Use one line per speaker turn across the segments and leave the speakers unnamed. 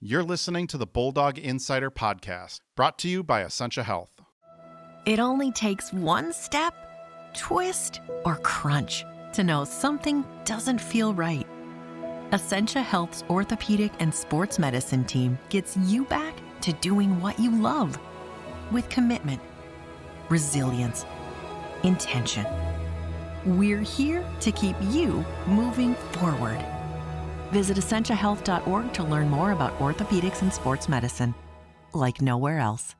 You're listening to the Bulldog Insider podcast, brought to you by Essentia Health.
It only takes one step, twist, or crunch to know something doesn't feel right. Essentia Health's orthopedic and sports medicine team gets you back to doing what you love with commitment, resilience, intention. We're here to keep you moving forward. Visit essentiahealth.org to learn more about orthopedics and sports medicine, like nowhere else.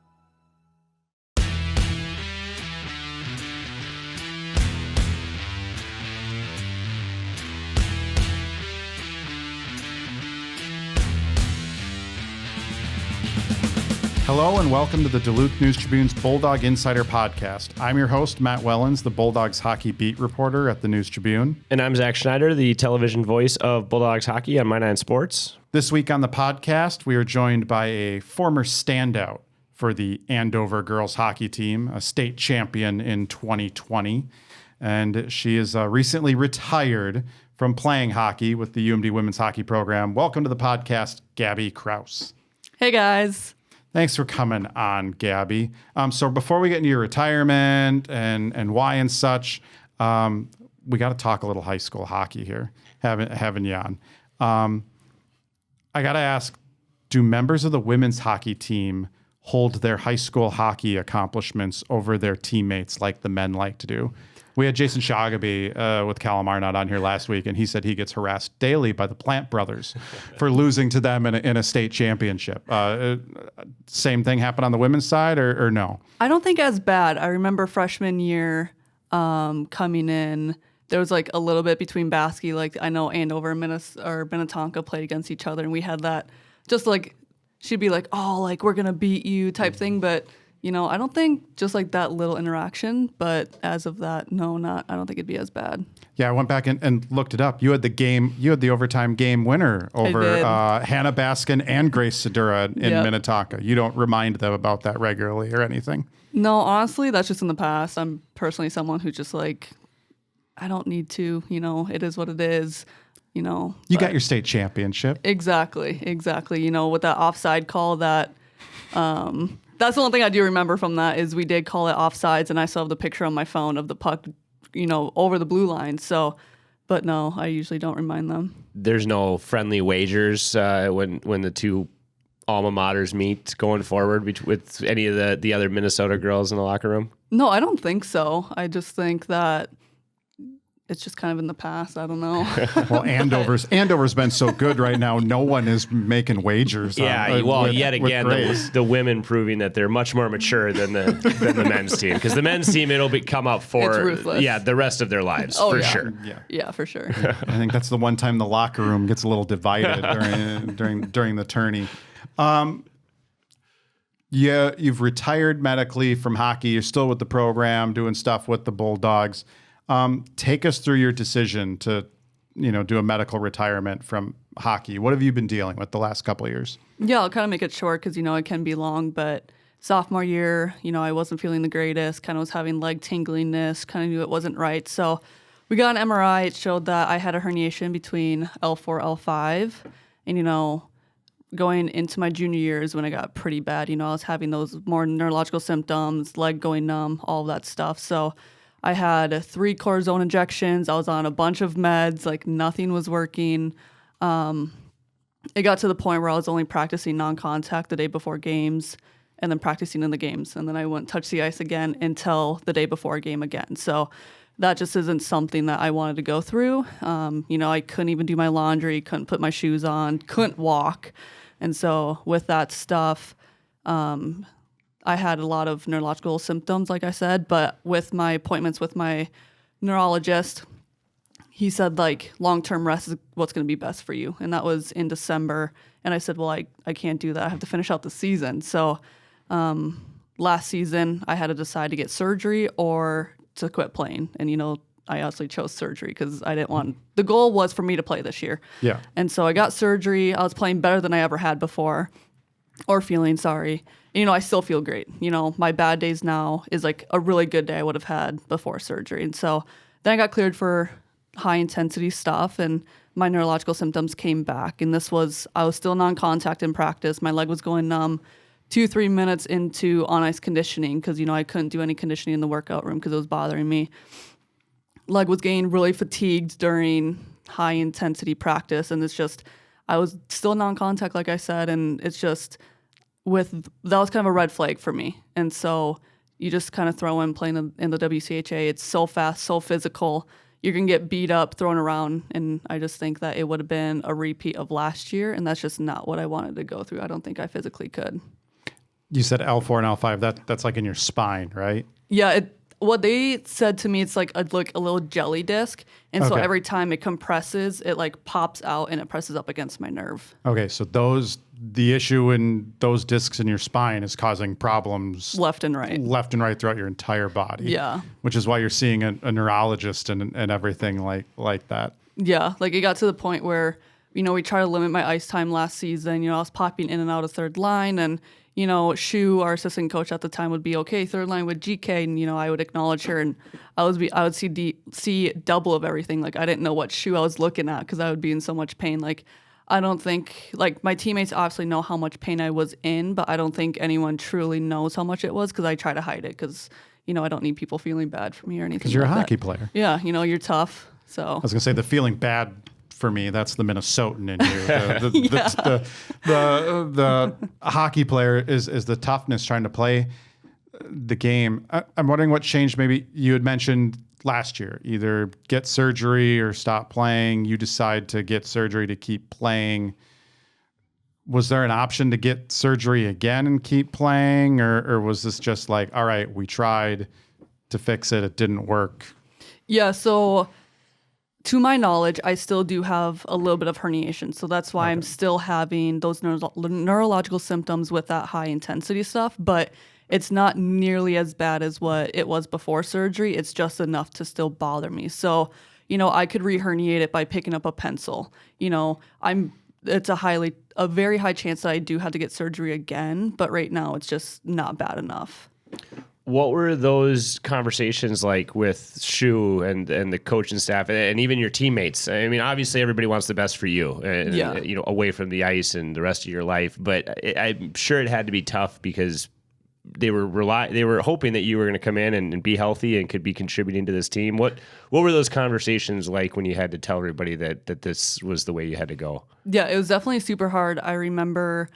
Hello and welcome to the Duluth News Tribune's Bulldog Insider podcast. I'm your host, Matt Wellens, the Bulldogs hockey beat reporter at the News Tribune.
And I'm Zach Schneider, the television voice of Bulldogs hockey on My Nine Sports.
This week on the podcast, we are joined by a former standout for the Andover girls hockey team, a state champion in 2020. And she is recently retired from playing hockey with the UMD women's hockey program. Welcome to the podcast, Gabby Krause.
Hey, guys.
Thanks for coming on, Gabby. So before we get into your retirement and why and such, we got to talk a little high school hockey here, having you on. I got to ask, do members of the women's hockey team hold their high school hockey accomplishments over their teammates like the men like to do? We had Jason Shagaby with Calamar on here last week, and he said he gets harassed daily by the Plant brothers for losing to them in a state championship. Same thing happened on the women's side, or no?
I don't think as bad. I remember freshman year coming in, there was like a little bit between basket. Like I know Andover and Minnetonka played against each other, and we had that just like she'd be like, "Oh, like we're gonna beat you" type thing, but. You know, I don't think just like that little interaction, but as of that, no, I don't think it'd be as bad.
Yeah, I went back and looked it up. You had the overtime game winner over Hannah Baskin and Grace Sedura in Minnetonka. You don't remind them about that regularly or anything?
No, honestly, that's just in the past. I'm personally someone who just like, I don't need to, you know, it is what it is. You know,
you got your state championship.
Exactly. You know, with that offside call that, that's the one thing I do remember from that is we did call it offsides, and I still have the picture on my phone of the puck, you know, over the blue line. So, but no, I usually don't remind them.
There's no friendly wagers when the two alma maters meet going forward with any of the other Minnesota girls in the locker room?
No, I don't think so. I just think that it's just kind of in the past. I don't know.
Well, Andover's been so good right now. No one is making wagers.
Yet again, the women proving that they're much more mature than the men's team. Because the men's team, it'll come up for the rest of their lives sure.
Yeah, for sure.
I think that's the one time the locker room gets a little divided during the tourney. Yeah, you've retired medically from hockey. You're still with the program, doing stuff with the Bulldogs. Take us through your decision to, do a medical retirement from hockey. What have you been dealing with the last couple of years?
Yeah, I'll kind of make it short because, it can be long. But sophomore year, I wasn't feeling the greatest, kind of was having leg tingliness, kind of knew it wasn't right. So we got an MRI. It showed that I had a herniation between L4, L5. And, going into my junior years when it got pretty bad, I was having those more neurological symptoms, leg going numb, all of that stuff. So I had 3 cortisone injections. I was on a bunch of meds. Like nothing was working. It got to the point where I was only practicing non-contact the day before games and then practicing in the games. And then I wouldn't touch the ice again until the day before a game again. So that just isn't something that I wanted to go through. I couldn't even do my laundry, couldn't put my shoes on, couldn't walk. And so with that stuff, I had a lot of neurological symptoms, like I said, but with my appointments with my neurologist, he said, like, long-term rest is what's going to be best for you. And that was in December. And I said, well, I can't do that. I have to finish out the season. So last season, I had to decide to get surgery or to quit playing. And, I obviously chose surgery because I didn't want – the goal was for me to play this year.
Yeah.
And so I got surgery. I was playing better than I ever had before or feeling sorry. I still feel great. My bad days now is like a really good day I would have had before surgery. And so then I got cleared for high intensity stuff, and my neurological symptoms came back. And I was still non-contact in practice. My leg was going numb 2-3 minutes into on-ice conditioning because, I couldn't do any conditioning in the workout room because it was bothering me. Leg was getting really fatigued during high intensity practice, and I was still non-contact, like I said, and it's just that was kind of a red flag for me. And so you just kind of throw in playing in the WCHA. It's so fast, so physical. You're going to get beat up, thrown around, and I just think that it would have been a repeat of last year, and that's just not what I wanted to go through. I don't think I physically could.
You said L4 and L5. That's like in your spine, right?
Yeah, what they said to me, it's like a little jelly disc, and so every time it compresses, it like pops out and it presses up against my nerve.
Okay, so the issue in those discs in your spine is causing problems
left and right
throughout your entire body.
Yeah,
which is why you're seeing a neurologist and everything like that.
Yeah, like it got to the point where we tried to limit my ice time last season. I was popping in and out of third line, and Shu, our assistant coach at the time, would be okay third line with GK, and I would acknowledge her, and I would see double of everything. Like I didn't know what shoe I was looking at because I would be in so much pain. Like I don't think my teammates obviously know how much pain I was in, but I don't think anyone truly knows how much it was because I try to hide it because I don't need people feeling bad for me or anything.
Because you're a hockey player.
Yeah, you're tough. So
I was gonna say the feeling bad. For me, that's the Minnesotan in you. The hockey player is the toughness trying to play the game. I'm wondering what changed. Maybe you had mentioned last year, either get surgery or stop playing. You decide to get surgery to keep playing. Was there an option to get surgery again and keep playing? Or was this just like, all right, we tried to fix it, it didn't work?
Yeah, so to my knowledge, I still do have a little bit of herniation. So that's why I'm still having those neurological symptoms with that high intensity stuff. But it's not nearly as bad as what it was before surgery. It's just enough to still bother me. So, I could re-herniate it by picking up a pencil. It's a very high chance that I do have to get surgery again. But right now, it's just not bad enough.
What were those conversations like with Shu and the coaching staff and even your teammates? I mean, obviously everybody wants the best for you, away from the ice and the rest of your life. But I'm sure it had to be tough because they were hoping that you were going to come in and be healthy and could be contributing to this team. What were those conversations like when you had to tell everybody that this was the way you had to go?
Yeah, it was definitely super hard. I remember.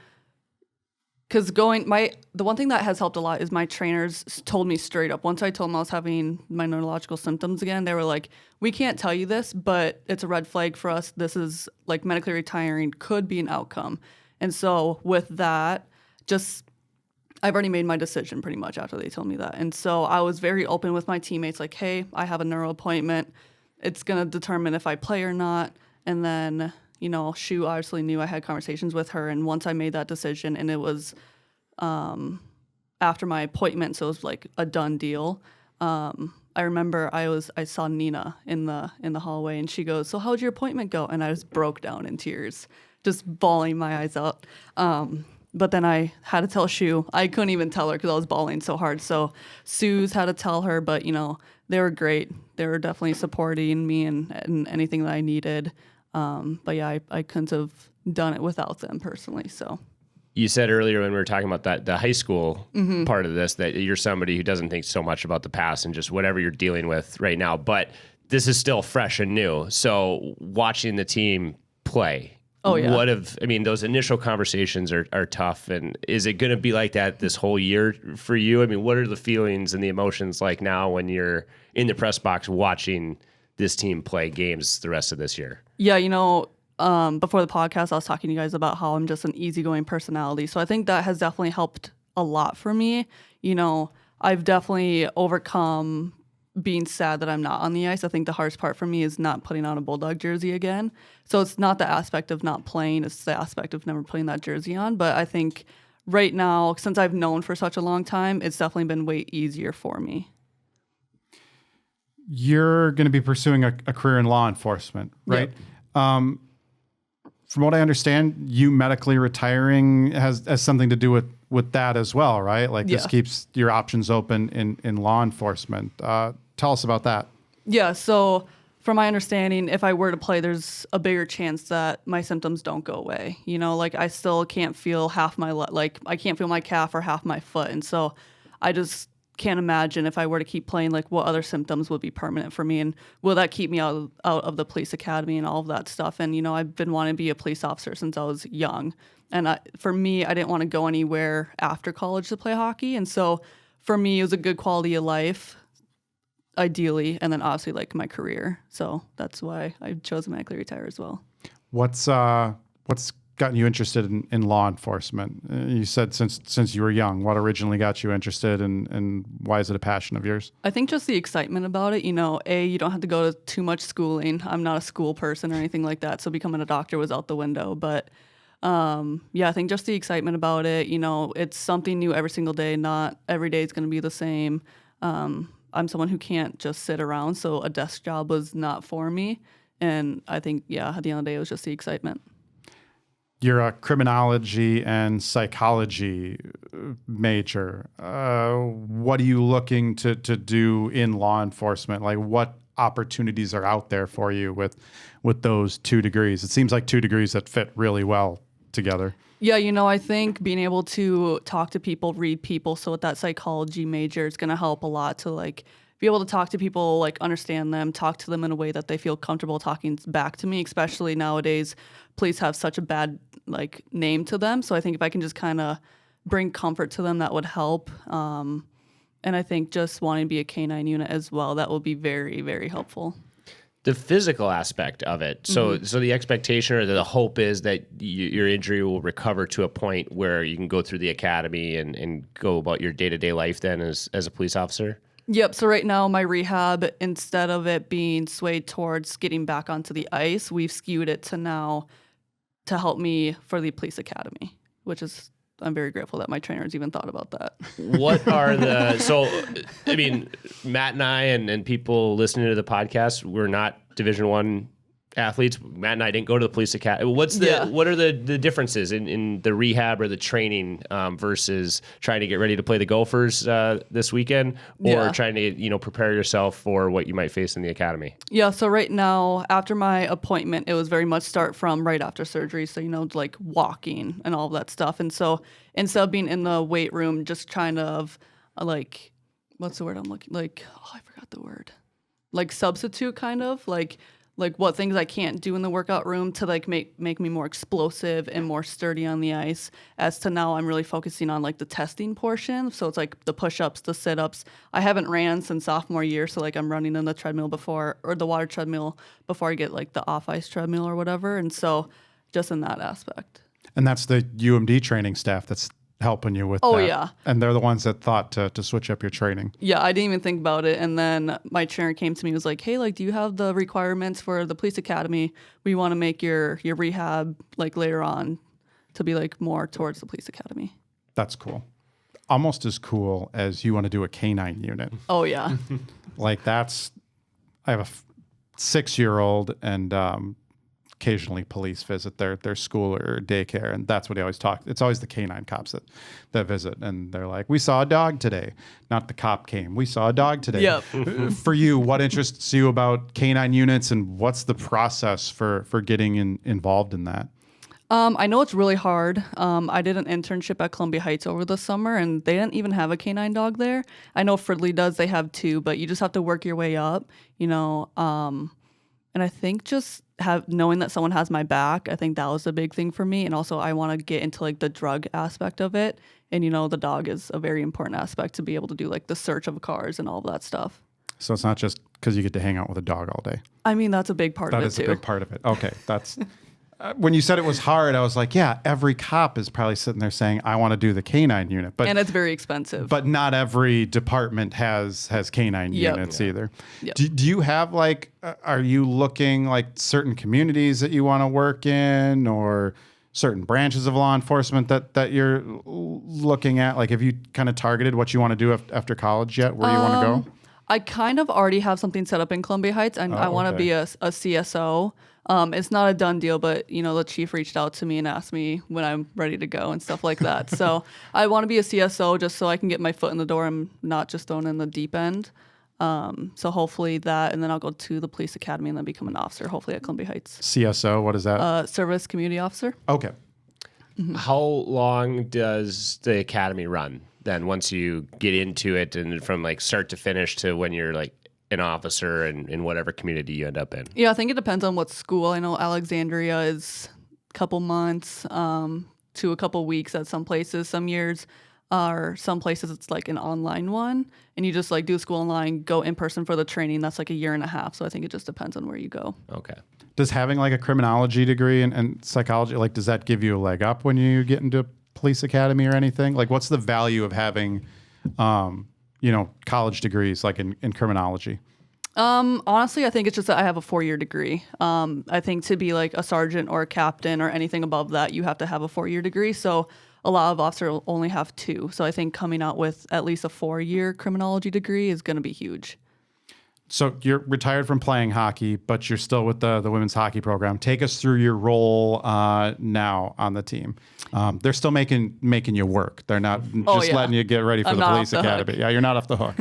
Because the one thing that has helped a lot is my trainers told me straight up. Once I told them I was having my neurological symptoms again, they were like, we can't tell you this, but it's a red flag for us. This is like medically retiring could be an outcome. And so with that, I've already made my decision pretty much after they told me that. And so I was very open with my teammates, like, hey, I have a neuro appointment. It's going to determine if I play or not. And then Shu obviously knew I had conversations with her, and once I made that decision, and it was after my appointment, so it was like a done deal. I remember I saw Nina in the hallway, and she goes, "So how'd your appointment go?" And I just broke down in tears, just bawling my eyes out. But then I had to tell Shu. I couldn't even tell her because I was bawling so hard. So Sue's had to tell her, but they were great. They were definitely supporting me and anything that I needed. But yeah, I couldn't have done it without them personally. So
you said earlier when we were talking about the high school part of this, that you're somebody who doesn't think so much about the past and just whatever you're dealing with right now, but this is still fresh and new. So watching the team play, those initial conversations are tough. And is it going to be like that this whole year for you? I mean, what are the feelings and the emotions like now when you're in the press box watching this team play games the rest of this year?
Yeah, before the podcast, I was talking to you guys about how I'm just an easygoing personality. So I think that has definitely helped a lot for me. I've definitely overcome being sad that I'm not on the ice. I think the hardest part for me is not putting on a Bulldog jersey again. So it's not the aspect of not playing, it's the aspect of never putting that jersey on. But I think right now, since I've known for such a long time, it's definitely been way easier for me.
You're going to be pursuing a career in law enforcement, right? Yep. From what I understand, you medically retiring has something to do with that as well, right? Like this keeps your options open in law enforcement. Tell us about that.
Yeah, so from my understanding, if I were to play, there's a bigger chance that my symptoms don't go away. You know, like I still can't feel half my like I can't feel my calf or half my foot, and so I just can't imagine if I were to keep playing, like what other symptoms would be permanent for me, and will that keep me out of the police academy and all of that stuff. And you know, I've been wanting to be a police officer since I was young, and for me, I didn't want to go anywhere after college to play hockey, and so for me, it was a good quality of life. Ideally, and then obviously like my career. So that's why I chose to medically retire as well.
What's gotten you interested in law enforcement? You said since you were young. What originally got you interested, and why is it a passion of yours?
I think just the excitement about it. You know, you don't have to go to too much schooling. I'm not a school person or anything like that, so becoming a doctor was out the window. But I think just the excitement about it. You know, it's something new every single day. Not every day is going to be the same. I'm someone who can't just sit around, so a desk job was not for me. And I think, at the end of the day, it was just the excitement.
You're a criminology and psychology major. What are you looking to do in law enforcement? Like, what opportunities are out there for you with those 2 degrees? It seems like 2 degrees that fit really well together.
Yeah, you know, I think being able to talk to people, read people, so with that psychology major, it's going to help a lot to like be able to talk to people, like understand them, talk to them in a way that they feel comfortable talking back to me, especially nowadays. Police have such a bad like name to them. So I think if I can just kind of bring comfort to them, that would help. And I think just wanting to be a K-9 unit as well, that will be very, very helpful.
The physical aspect of it. So the expectation or the hope is that your injury will recover to a point where you can go through the academy and go about your day-to-day life then as a police officer?
Yep. So right now my rehab, instead of it being swayed towards getting back onto the ice, we've skewed it to now to help me for the police academy, which is, I'm very grateful that my trainers even thought about that.
What are I mean, Matt and I and people listening to the podcast, we're not Division I athletes. Matt and I didn't go to the police academy. What are the differences in the rehab or the training versus trying to get ready to play the Gophers this weekend, or trying to prepare yourself for what you might face in the academy?
Yeah, so right now after my appointment, it was very much start from right after surgery, so like walking and all of that stuff. And so instead of being in the weight room, just trying to like, what's the word I'm looking, like, I forgot the word, like substitute kind of like what things I can't do in the workout room to like make me more explosive and more sturdy on the ice, as to now I'm really focusing on like the testing portion. So it's like the push-ups, the sit-ups. I haven't ran since sophomore year, so like I'm running in the treadmill the water treadmill before I get like the off-ice treadmill or whatever. And so just in that aspect.
And that's the UMD training staff that's helping you with that.
Oh, yeah.
And they're the ones that thought to switch up your training.
Yeah, I didn't even think about it. And then my trainer came to me and was like, hey, like, do you have the requirements for the police academy? We want to make your rehab like later on to be like more towards the police academy.
That's cool. Almost as cool as you want to do a K-9 unit.
Oh, yeah.
Like I have a 6-year-old, and occasionally police visit their school or daycare, and that's what they always talk. It's always the K-9 cops that visit, and they're like, we saw a dog today. Not the cop came. We saw a dog today.
Yep.
For you, what interests you about K-9 units, and what's the process for getting involved in that?
I know it's really hard. I did an internship at Columbia Heights over the summer, and they didn't even have a K-9 dog there. I know Fridley does. They have 2, but you just have to work your way up, and I think just knowing that someone has my back, I think that was a big thing for me. And also I want to get into like the drug aspect of it. And, the dog is a very important aspect to be able to do like the search of cars and all of that stuff.
So it's not just because you get to hang out with a dog all day.
I mean, that's a big part of it too.
That is a big part of it. Okay. That's when you said it was hard, I was like, yeah, every cop is probably sitting there saying, I want to do the K-9 unit.
And it's very expensive.
But not every department has K-9 units either.
Yep.
Do you have like, are you looking like certain communities that you want to work in, or certain branches of law enforcement that you're looking at? Like, have you kind of targeted what you want to do after college yet, where you want to go?
I kind of already have something set up in Columbia Heights, and I want to be a CSO. It's not a done deal, but the chief reached out to me and asked me when I'm ready to go and stuff like that. So I want to be a CSO just so I can get my foot in the door and not just thrown in the deep end. So hopefully that, and then I'll go to the police academy and then become an officer, hopefully at Columbia Heights.
CSO, what is that?
Service community officer.
Okay.
How long does the academy run then once you get into it, and from like start to finish to when you're like an officer and in whatever community you end up in?
Yeah, I think it depends on what school. I know Alexandria is a couple months to a couple weeks at some places. Some years or some places it's like an online one, and you just like do school online, go in person for the training. That's like a year and a half. So I think it just depends on where you go.
Okay.
Does having like a criminology degree and psychology, like, does that give you a leg up when you get into police academy or anything? Like, what's the value of having, college degrees like in criminology?
Honestly, I think it's just that I have a 4-year degree. I think to be like a sergeant or a captain or anything above that, you have to have a 4-year degree. So a lot of officers only have 2. So I think coming out with at least a 4-year criminology degree is going to be huge.
So you're retired from playing hockey, but you're still with the women's hockey program. Take us through your role now on the team. They're still making you work. They're not just letting you get ready for the police academy. Yeah, you're not off the hook.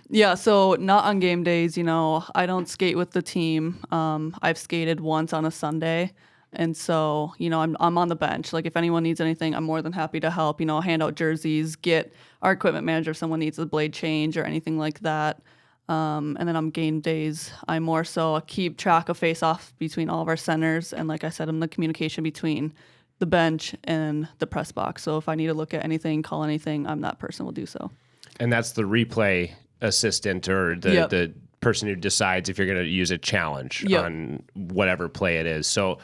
Yeah, so not on game days. I don't skate with the team. I've skated once on a Sunday. And so, I'm on the bench. Like if anyone needs anything, I'm more than happy to help, hand out jerseys, get our equipment manager if someone needs a blade change or anything like that. And then on game days, I more so keep track of face-off between all of our centers. And like I said, I'm the communication between the bench and the press box. So if I need to look at anything, call anything, I'm that person will do so.
And that's the replay assistant or the person who decides if you're going to use a challenge on whatever play it is. So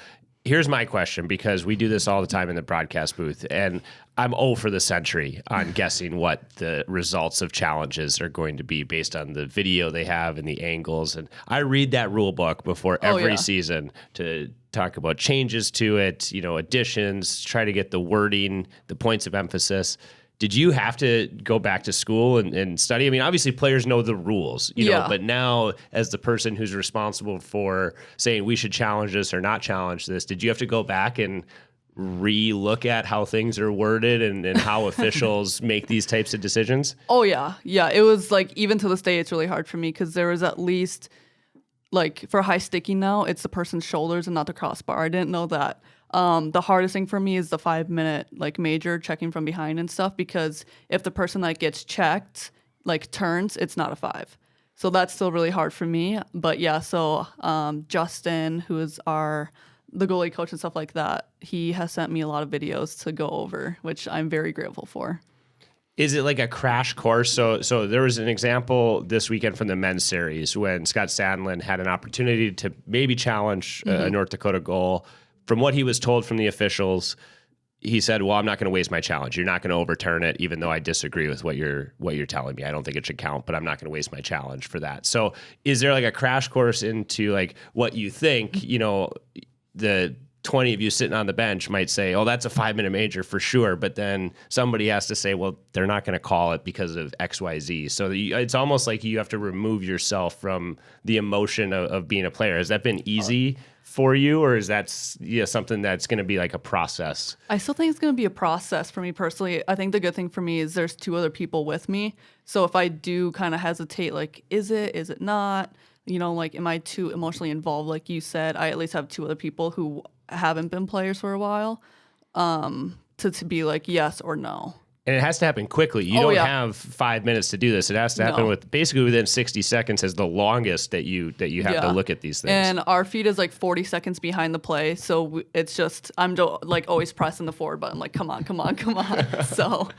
here's my question, because we do this all the time in the broadcast booth, and I'm 0 for the century on guessing what the results of challenges are going to be based on the video they have and the angles. And I read that rule book before every season to talk about changes to it, additions, try to get the wording, the points of emphasis. Did you have to go back to school and study? I mean, obviously players know the rules, but now as the person who's responsible for saying we should challenge this or not challenge this, did you have to go back and re-look at how things are worded and how officials make these types of decisions?
Oh, yeah. Yeah, it was like, even to this day, it's really hard for me because there was at least, like, for high sticking now, it's the person's shoulders and not the crossbar. I didn't know that. The hardest thing for me is the 5-minute like major checking from behind and stuff, because if the person that gets checked like turns, it's not a 5. So that's still really hard for me. But yeah, so Justin, who is the goalie coach and stuff like that, he has sent me a lot of videos to go over, which I'm very grateful for.
Is it like a crash course? So there was an example this weekend from the men's series when Scott Sandlin had an opportunity to maybe challenge a North Dakota goal. From what he was told from the officials, he said, well, I'm not going to waste my challenge. You're not going to overturn it, even though I disagree with what you're telling me. I don't think it should count, but I'm not going to waste my challenge for that. So is there like a crash course into like what you think, the 20 of you sitting on the bench might say, oh, that's a 5-minute major for sure. But then somebody has to say, well, they're not going to call it because of X, Y, Z. So it's almost like you have to remove yourself from the emotion of being a player. Has that been easy for you, or is that something that's going to be like a process?
I still think it's going to be a process for me personally. I think the good thing for me is there's 2 other people with me. So if I do kind of hesitate, like, is it not? Like, am I too emotionally involved? Like you said, I at least have 2 other people who haven't been players for a while to be like yes or no.
And it has to happen quickly. You don't have 5 minutes to do this. It has to happen with basically within 60 seconds is the longest that you have to look at these things.
And our feed is like 40 seconds behind the play. So it's just, I'm like always pressing the forward button, like, come on. So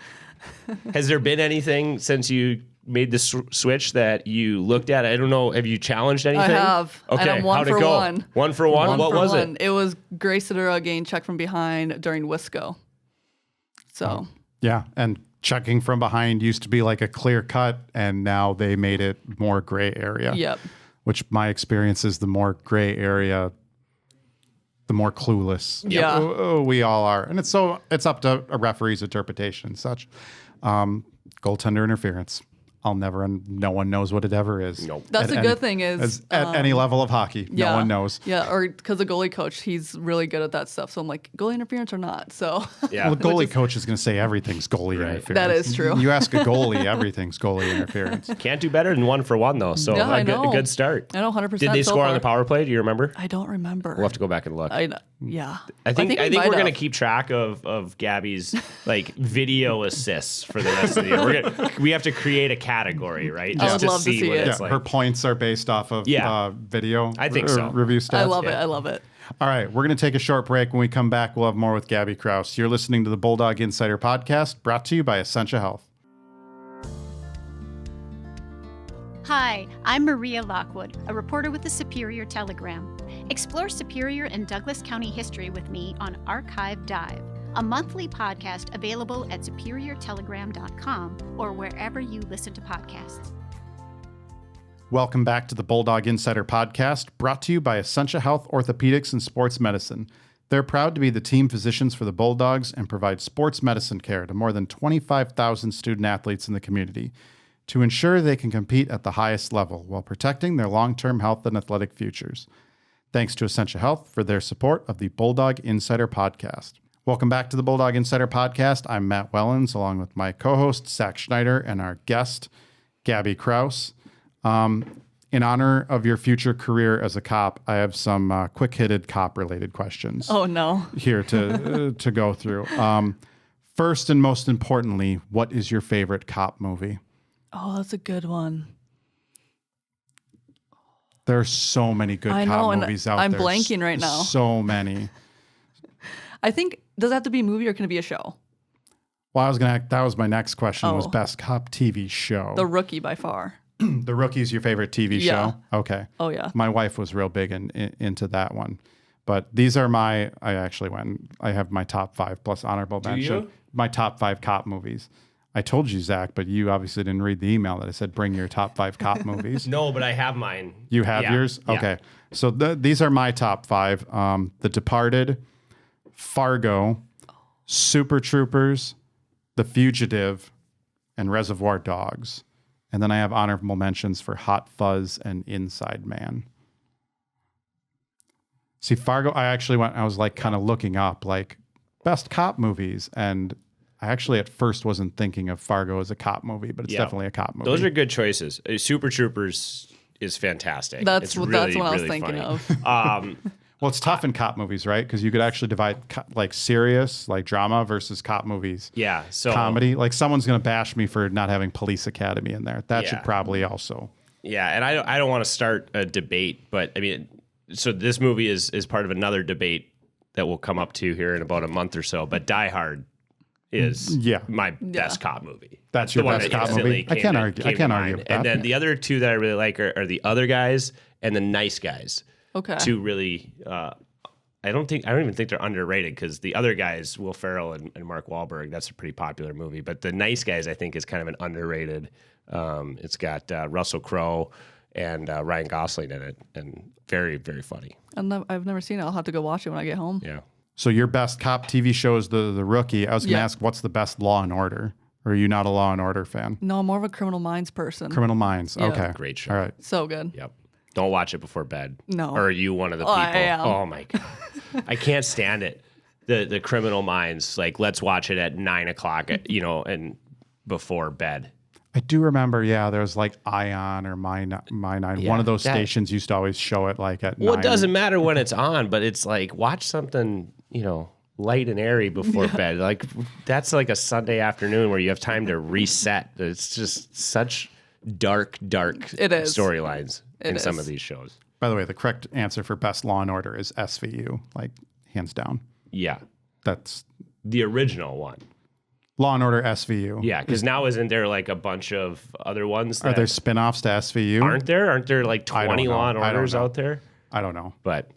has there been anything since you made the switch that you looked at? I don't know. Have you challenged anything?
I have.
Okay.
And I'm 1 for 1.
1 for 1? What was it?
It was Grace Sidura getting checked from behind during Wisco. So.
Yeah, and checking from behind used to be like a clear cut, and now they made it more gray area.
Yep.
Which my experience is the more gray area, the more clueless we all are. And it's up to a referee's interpretation and such. Goaltender interference. no one knows what it ever is.
Nope.
That's a good thing is
at any level of hockey, no one knows.
Yeah, or because the goalie coach, he's really good at that stuff. So I'm like, goalie interference or not? So
Yeah.
Well, the goalie coach is going to say everything's goalie interference.
That is true.
You ask a goalie, everything's goalie interference.
Can't do better than 1-for-1 though. So
Yeah, I
a
know.
good start.
I know 100%.
Did they
so
score on
far.
the power play? Do you remember?
I don't remember.
We'll have to go back and look.
Yeah.
I think
we
we're
might
gonna
have.
keep track of Gabby's like video assists for the rest of the year. We have to create a category, right?
I would love to see
what
it.
it's
Yeah,
like.
her points are based off of video.
I think so.
Review stats.
I love it. I love it.
All right, we're going to take a short break. When we come back, we'll have more with Gabby Krause. You're listening to the Bulldog Insider podcast, brought to you by Essentia Health.
Hi, I'm Maria Lockwood, a reporter with the Superior Telegram. Explore Superior and Douglas County history with me on Archive Dive, a monthly podcast available at superiortelegram.com or wherever you listen to podcasts.
Welcome back to the Bulldog Insider podcast, brought to you by Essentia Health Orthopedics and Sports Medicine. They're proud to be the team physicians for the Bulldogs and provide sports medicine care to more than 25,000 student athletes in the community to ensure they can compete at the highest level while protecting their long-term health and athletic futures. Thanks to Essentia Health for their support of the Bulldog Insider podcast. Welcome back to the Bulldog Insider podcast. I'm Matt Wellens, along with my co-host, Zach Schneider, and our guest, Gabby Krause. In honor of your future career as a cop, I have some quick-hitted cop-related questions.
Oh, no.
Here to go through. First and most importantly, what is your favorite cop movie?
Oh, that's a good one.
There are so many good
I
cop
know, and
movies out
I'm
there.
blanking right now.
So many.
I think, does it have to be a movie or can it be a show?
Well, that was my next question, was
Oh.
best cop TV show.
The Rookie by far.
The Rookie's your favorite TV
Yeah.
show? Okay.
Oh, yeah.
My wife was real big into that one. But these are I have my top 5 plus honorable mention.
you?
My top 5 cop movies. I told you, Zach, but you obviously didn't read the email that I said, bring your top 5 cop movies.
No, but I have mine.
You have
Yeah.
yours?
Yeah.
Okay. So these are my top 5. The Departed, Fargo, Super Troopers, The Fugitive, and Reservoir Dogs. And then I have honorable mentions for Hot Fuzz and Inside Man. See, Fargo, I was like kind of looking up like best cop movies. And I actually at first wasn't thinking of Fargo as a cop movie, but it's
Yeah.
definitely a cop movie.
Those are good choices. Super Troopers is fantastic.
That's
It's
what
really,
I was
really
thinking
funny.
of.
Well, it's tough in cop movies, right? Because you could actually divide like serious, like drama versus cop movies.
Yeah. So
Comedy. Like someone's going to bash me for not having Police Academy in there. That
Yeah.
should probably also.
Yeah, and I don't want to start a debate, but I mean, so this movie is part of another debate that we'll come up to here in about a month or so. But Die Hard is my best cop movie.
That's
The
your
one
best
that
cop
instantly
movie? I
came
can't
to-
argue.
came
I
to
can't
mind.
argue with that.
And then the other two that I really like are The Other Guys and The Nice Guys.
Okay.
Two really, I don't even think they're underrated because The Other Guys, Will Ferrell and Mark Wahlberg, that's a pretty popular movie. But The Nice Guys, I think, is kind of an underrated. It's got Russell Crowe and Ryan Gosling in it, and very, very funny.
I've never seen it. I'll have to go watch it when I get home.
Yeah.
So your best cop TV show is the Rookie. I was going to
Yeah.
ask, what's the best Law and Order? Or are you not a Law and Order fan?
No, I'm more of a Criminal Minds person.
Criminal Minds.
Yeah.
Okay.
Great show.
All right.
So good.
Yep. Don't watch it before bed.
No.
Or are you one of the
Oh,
people?
I am.
Oh my god, I can't stand it. The Criminal Minds. Like, let's watch it at 9 o'clock. And before bed.
I do remember, there was like Ion or My 9. One of those
that-
stations used to always show it like at 9.
Well, it doesn't matter when it's on, but it's like watch something, light and airy before bed. Like that's like a Sunday afternoon where you have time to reset. It's just such dark
It is.
storylines in
It
some
is.
of these shows.
By the way, the correct answer for best Law and Order is SVU, like hands down.
Yeah.
That's
The original one.
Law and Order SVU.
Yeah, because now isn't there like a bunch of other ones
Are
that
there spin-offs to SVU?
aren't there? Aren't there like
I don't
20
know.
Law and
I don't
Orders
know.
out there?
I don't know.
But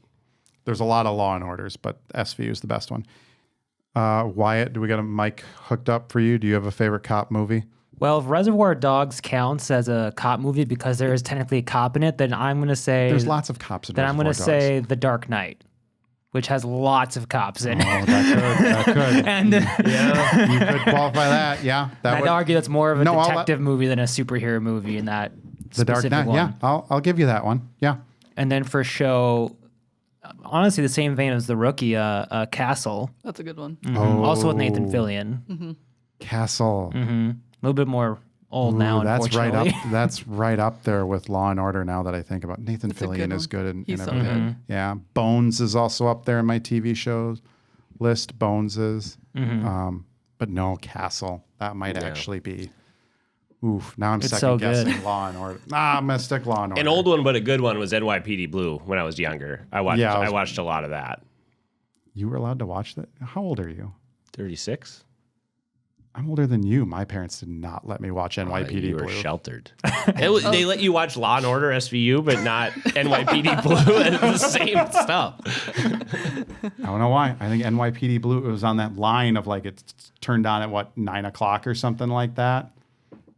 There's a lot of Law and Orders, but SVU is the best one. Wyatt, do we got a mic hooked up for you? Do you have a favorite cop movie?
Well, if Reservoir Dogs counts as a cop movie because there is technically a cop in it, then I'm going to say
There's lots of cops in
then I'm going to
Reservoir Dogs.
say The Dark Knight. which has lots of cops in it.
Oh, that could.
And
You could qualify that. Yeah.
I'd argue that's more of a
No, I'll let-
detective movie than a superhero movie in that
The Dark
specific
Knight.
one.
Yeah. I'll give you that one. Yeah.
And then for show, honestly, the same vein as The Rookie, Castle,
That's a good one.
also with Nathan Fillion.
Castle.
A little bit more old now,
That's right up.
unfortunately.
That's right up there with Law and Order. Now that I think about it. Nathan
That's a
Fillion
good
is
one.
good in
He's so
everything.
good.
Yeah, Bones is also up there in my TV shows list. Bones is, but no, Castle. That might actually be. Oof! Now I'm
It's
second
so
guessing
good.
Law and Order. I'm gonna stick Law and Order.
An old one, but a good one was NYPD Blue when I was younger. I watched a lot of that.
You were allowed to watch that. How old are you?
36?
I'm older than you. My parents did not let me watch NYPD
You were
Blue.
sheltered. They let you watch Law and Order SVU, but not NYPD Blue. It's the same stuff.
I don't know why. I think NYPD Blue, it was on that line of like, it's turned on at 9 o'clock or something like that.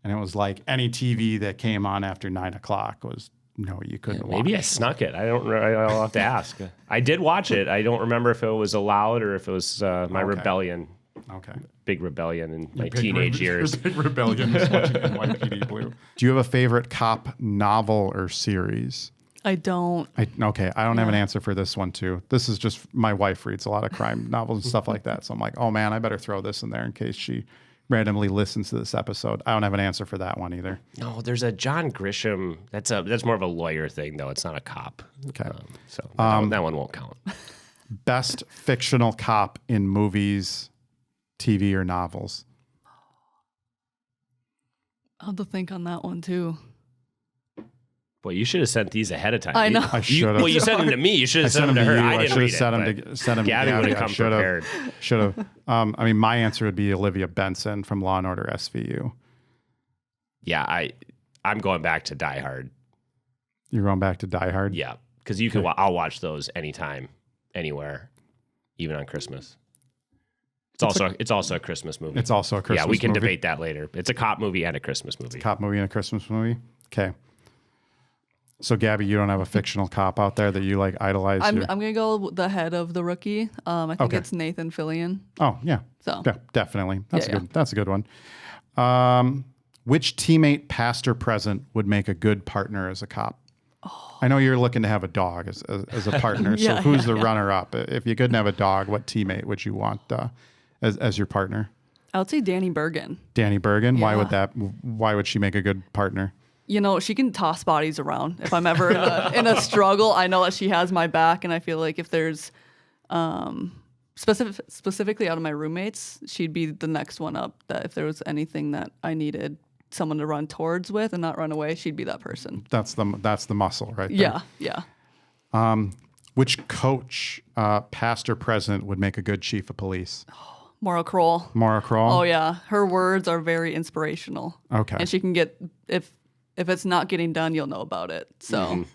And it was like any TV that came on after 9 o'clock was, no, you couldn't watch.
Maybe I snuck it. I don't know. I'll have to ask. I did watch it. I don't remember if it was allowed or if it was my rebellion.
Okay.
Big rebellion in my teenage years.
Big rebellion was watching NYPD Blue. Do you have a favorite cop novel or series?
I don't.
I don't have an answer for this one too. This is just, my wife reads a lot of crime novels and stuff like that. So I'm like, oh man, I better throw this in there in case she randomly listens to this episode. I don't have an answer for that one either.
No, there's a John Grisham. That's more of a lawyer thing, though. It's not a cop.
Okay.
So that one won't count.
Best fictional cop in movies, TV, or novels?
I'll have to think on that one too.
Boy, you should have sent these ahead of time.
I know.
I should have.
Well, you sent them to me. You should have sent them to her.
you.
I didn't
should
read
have sent
it.
them to
Gabby would have come prepared.
Should have. I mean, my answer would be Olivia Benson from Law and Order SVU.
Yeah, I'm going back to Die Hard.
You're going back to Die Hard?
Yeah, because you can. I'll watch those anytime, anywhere, even on Christmas. It's also a Christmas movie.
It's also a Christmas movie.
Yeah, we can debate that later. It's a cop movie and a Christmas movie.
Cop movie and a Christmas movie? Okay. So, Gabby, you don't have a fictional cop out there that you like idolize?
I'm gonna go with the head of The Rookie. I think
Okay.
it's Nathan Fillion.
Oh, yeah.
So
Yeah, definitely. That's
Yeah,
good. That's a good one. Which teammate, past or present, would make a good partner as a cop? I know you're looking to have a dog as a partner.
Yeah,
so who's the runner-up? If you couldn't have a dog, what teammate would you want as your partner?
I would say Danny Bergen.
Danny Bergen.
Yeah.
Why would she make a good partner?
You know, she can toss bodies around. If I'm ever in a struggle, I know that she has my back, and I feel like if there's specifically out of my roommates, she'd be the next one up. That if there was anything that I needed someone to run towards with and not run away, she'd be that person.
That's the muscle, right there.
Yeah.
Which coach, past or present, would make a good chief of police?
Maura Kroll.
Maura Kroll?
Oh yeah, her words are very inspirational.
Okay.
And she can get if it's not getting done, you'll know about it. So.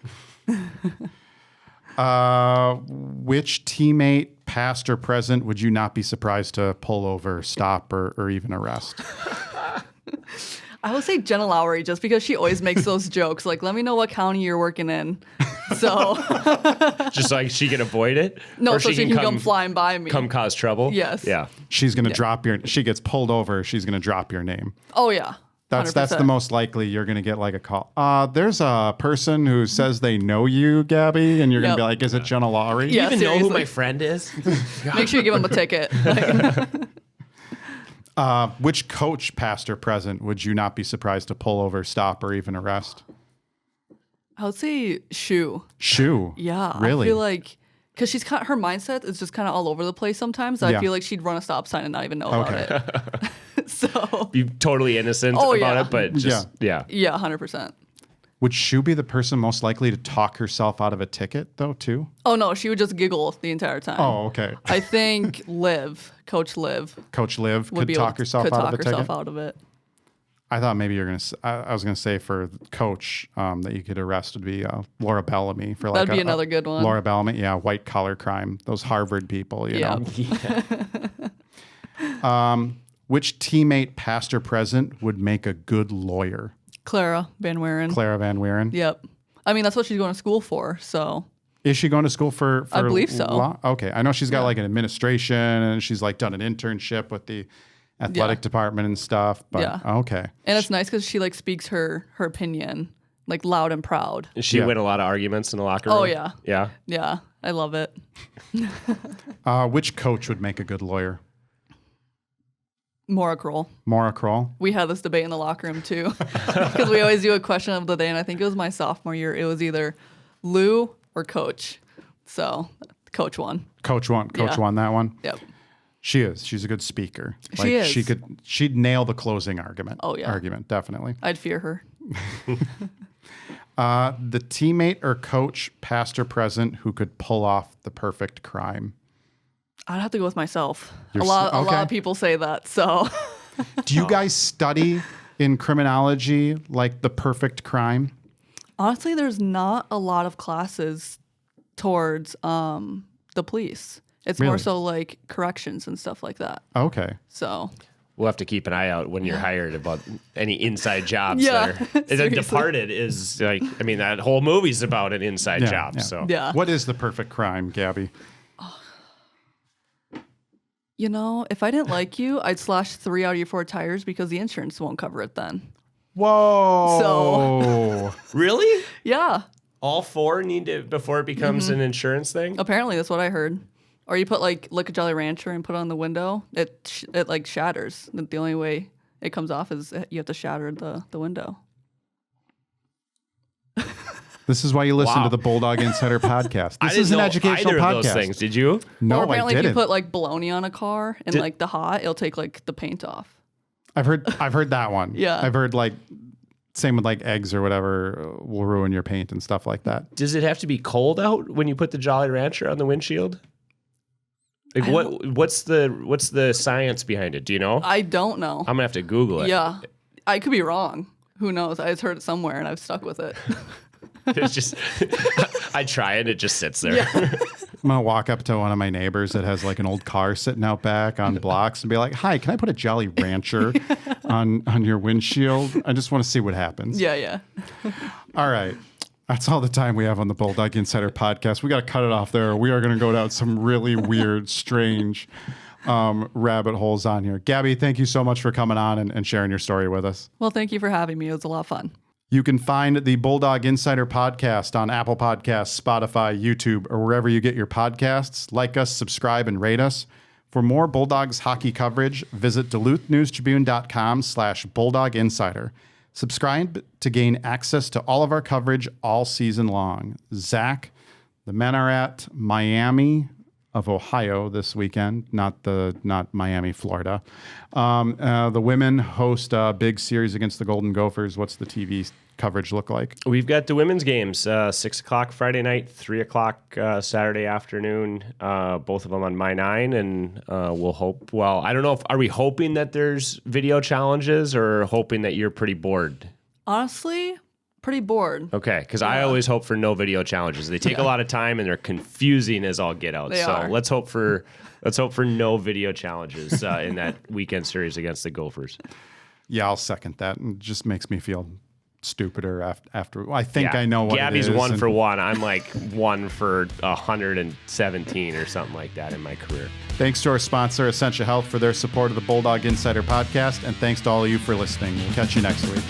Which teammate, past or present, would you not be surprised to pull over, stop, or even arrest?
I would say Jenna Lowry, just because she always makes those jokes. Like, let me know what county you're working in. So.
Just like she can avoid it?
No,
Or
so she can come flying by me.
Come cause trouble?
Yes.
Yeah.
She's going to she gets pulled over, she's going to drop your name.
Oh, yeah.
That's
100%.
the most likely you're going to get like a call. There's a person who says they know you, Gabby, and you're going to be like, is it Jenna Lowry?
Yeah.
You even know who
seriously.
my friend is?
Make sure you give them a ticket.
Which coach, past or present, would you not be surprised to pull over, stop, or even arrest?
I would say Shu.
Shu.
Yeah.
Really?
I feel like, because her mindset is just kind of all over the place sometimes.
Yeah.
I feel like she'd run a stop sign and not even know about it. So.
Be totally innocent
Oh,
about
yeah.
it, but just, yeah.
Yeah, 100%.
Would Shu be the person most likely to talk herself out of a ticket, though, too?
Oh, no, she would just giggle the entire time.
Oh, okay.
I think Coach Liv,
Coach Liv
would
could
be
talk
able,
herself
could
out
talk
of a ticket?
herself out of it.
I thought maybe I was going to say for Coach that you could arrest would be Laura Bellamy. For like
That'd be another good one.
Laura Bellamy, yeah, white collar crime. Those Harvard people, you know. Which teammate, past or present, would make a good lawyer?
Clara Van Wieren.
Clara Van Wieren.
Yep. I mean, that's what she's going to school for, so.
Is she going to school for
I believe so.
law? Okay. I know she's got like an administration and she's like done an internship with the athletic department and stuff. But okay.
And it's nice because she like speaks her opinion like loud and proud.
Does she win a lot of arguments in the locker room?
Oh, yeah.
Yeah?
Yeah. I love it.
Which coach would make a good lawyer?
Maura Kroll.
Maura Kroll?
We had this debate in the locker room too because we always do a question of the day. And I think it was my sophomore year. It was either Lou or Coach. So Coach won.
Coach won that one?
Yep.
She is. She's a good speaker.
She is.
She'd nail the closing argument.
Oh, yeah.
Argument, definitely.
I'd fear her.
The teammate or coach, past or present, who could pull off the perfect crime.
I'd have to go with myself. A lot of people say that. So
Do you guys study in criminology like the perfect crime?
honestly, there's not a lot of classes towards the police. It's more
Really?
so like corrections and stuff like that.
Okay.
So
We'll have to keep an eye out when you're hired about any inside jobs.
Yeah,
That are, and then
seriously.
Departed is like, I mean, that whole movie's about an inside job.
Yeah.
So
yeah.
What is the perfect crime, Gabby?
You know, if I didn't like you, I'd slash 3 out of your 4 tires because the insurance won't cover it then.
Whoa.
Really?
Yeah.
All 4 need to before it becomes an insurance thing?
Apparently, that's what I heard. Or you put like a Jolly Rancher and put it on the window, it like shatters. The only way it comes off is you have to shatter the window.
This is why you listen
Wow.
to the Bulldog Insider podcast.
I
This
didn't
is an
know
educational
either
podcast.
of those things. Did you?
No,
or
I
apparently,
didn't.
if you put like bologna on a car and
Did-
like the hot, it'll take like the paint off.
I've heard that one.
Yeah.
I've heard like same with like eggs or whatever will ruin your paint and stuff like that.
Does it have to be cold out when you put the Jolly Rancher on the windshield? Like what's the science behind it? Do you know?
I don't know.
I'm gonna have to Google it.
Yeah, I could be wrong. Who knows? I just heard it somewhere and I've stuck with it.
It's just I try it, it just sits there.
Yeah.
I'm gonna walk up to one of my neighbors that has like an old car sitting out back on blocks and be like, "Hi, can I put a Jolly Rancher on your windshield? I just want to see what happens."
Yeah.
All right. That's all the time we have on the Bulldog Insider podcast. We got to cut it off there. We are going to go down some really weird, strange rabbit holes on here. Gabby, thank you so much for coming on and sharing your story with us.
Well, thank you for having me. It was a lot of fun.
You can find the Bulldog Insider podcast on Apple Podcasts, Spotify, YouTube, or wherever you get your podcasts. Like us, subscribe, and rate us. For more Bulldogs hockey coverage, visit DuluthNewsTribune.com/Bulldog Insider. Subscribe to gain access to all of our coverage all season long. Zach, the men are at Miami of Ohio this weekend, not Miami, Florida. The women host a big series against the Golden Gophers. What's the TV coverage look like?
We've got the women's games, 6 o'clock Friday night, 3 o'clock Saturday afternoon, both of them on My 9, and we'll hope, well, I don't know, are we hoping that there's video challenges or hoping that you're pretty bored?
Honestly, pretty bored.
Okay, because I always hope for no video challenges. They take a lot of time and they're confusing as all get out.
They
so
are.
let's hope for no video challenges in that weekend series against the Gophers.
Yeah, I'll second that. It just makes me feel stupider after. I think
Yeah.
I know what
Gabby's
it is.
1 for 1. I'm like 1 for 117 or something like that in my career.
Thanks to our sponsor, Essentia Health, for their support of the Bulldog Insider podcast, and thanks to all of you for listening. We'll catch you next week.